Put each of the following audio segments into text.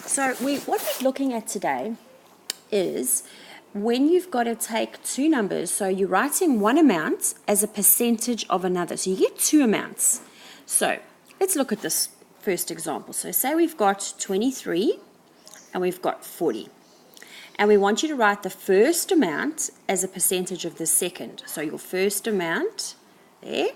So what we're looking at today is when you've got to take two numbers, so you're writing one amount as a percentage of another. So you get two amounts. So let's look at this first example. So say we've got 23 and we've got 40. And we want you to write the first amount as a percentage of the second. So your first amount there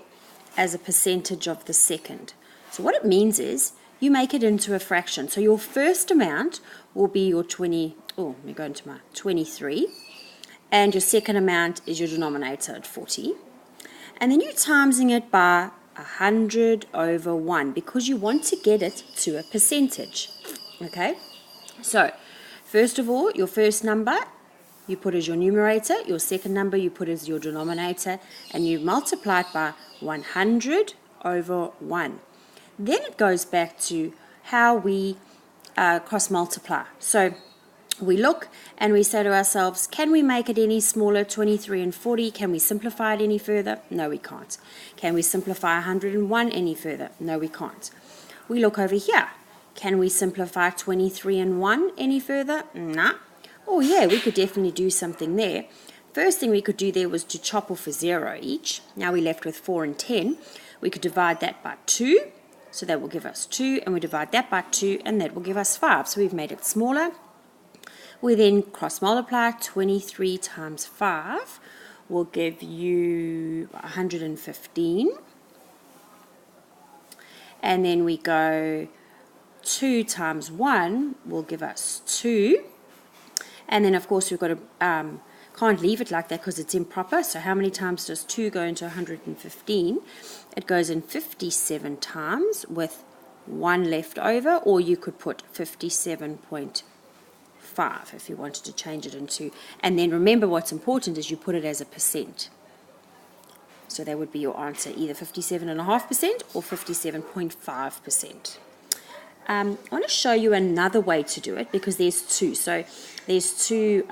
as a percentage of the second. So what it means is you make it into a fraction. So your first amount will be your 23, and your second amount is your denominator at 40. And then you're timesing it by 100 over 1 because you want to get it to a percentage. Okay? So, first of all, your first number you put as your numerator, your second number you put as your denominator, and you multiply it by 100 over 1. Then it goes back to how we cross multiply. So we look and we say to ourselves, can we make it any smaller, 23 and 40? Can we simplify it any further? No, we can't. Can we simplify 101 any further? No, we can't. We look over here. Can we simplify 23 and 1 any further? Nah. Oh yeah, we could definitely do something there. First thing we could do there was to chop off a 0 each. Now we're left with 4 and 10. We could divide that by 2. So that will give us 2, and we divide that by 2, and that will give us 5. So we've made it smaller. We then cross multiply. 23 times 5 will give you 115. And then we go 2 times 1 will give us 2. And then of course we've got to, can't leave it like that because it's improper. So how many times does 2 go into 115? It goes in 57 times with 1 left over, or you could put 57.5 if you wanted to change it into. And then remember what's important is you put it as a percent. So that would be your answer, either 57.5% or 57.5%. I want to show you another way to do it because there's two. So there's two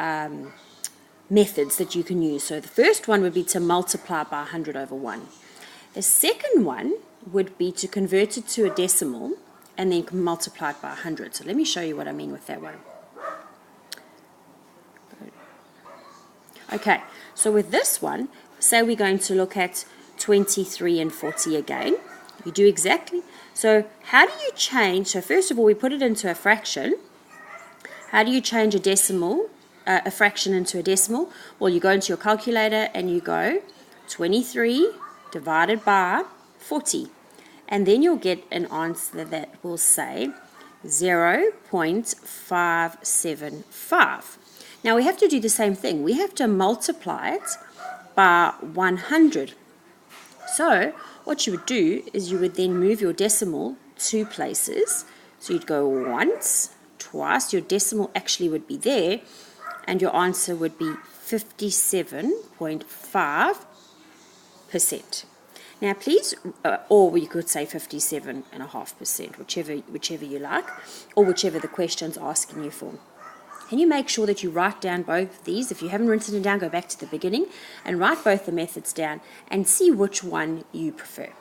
methods that you can use. So the first one would be to multiply by 100 over 1. The second one would be to convert it to a decimal and then multiply it by 100. So let me show you what I mean with that one. Okay, so with this one, say we're going to look at 23 and 40 again. You do exactly. So how do you change? So first of all, we put it into a fraction. How do you change a decimal, a fraction into a decimal? Well, you go into your calculator and you go 23 divided by 40. And then you'll get an answer that will say 0.575. Now we have to do the same thing. We have to multiply it by 100. So what you would do is you would then move your decimal 2 places. So you'd go once, twice. Your decimal actually would be there, and your answer would be 57.5%. Now please, or we could say 57.5%, whichever you like, or whichever the question's asking you for. Can you make sure that you write down both of these? If you haven't written it down, go back to the beginning and write both the methods down and see which one you prefer.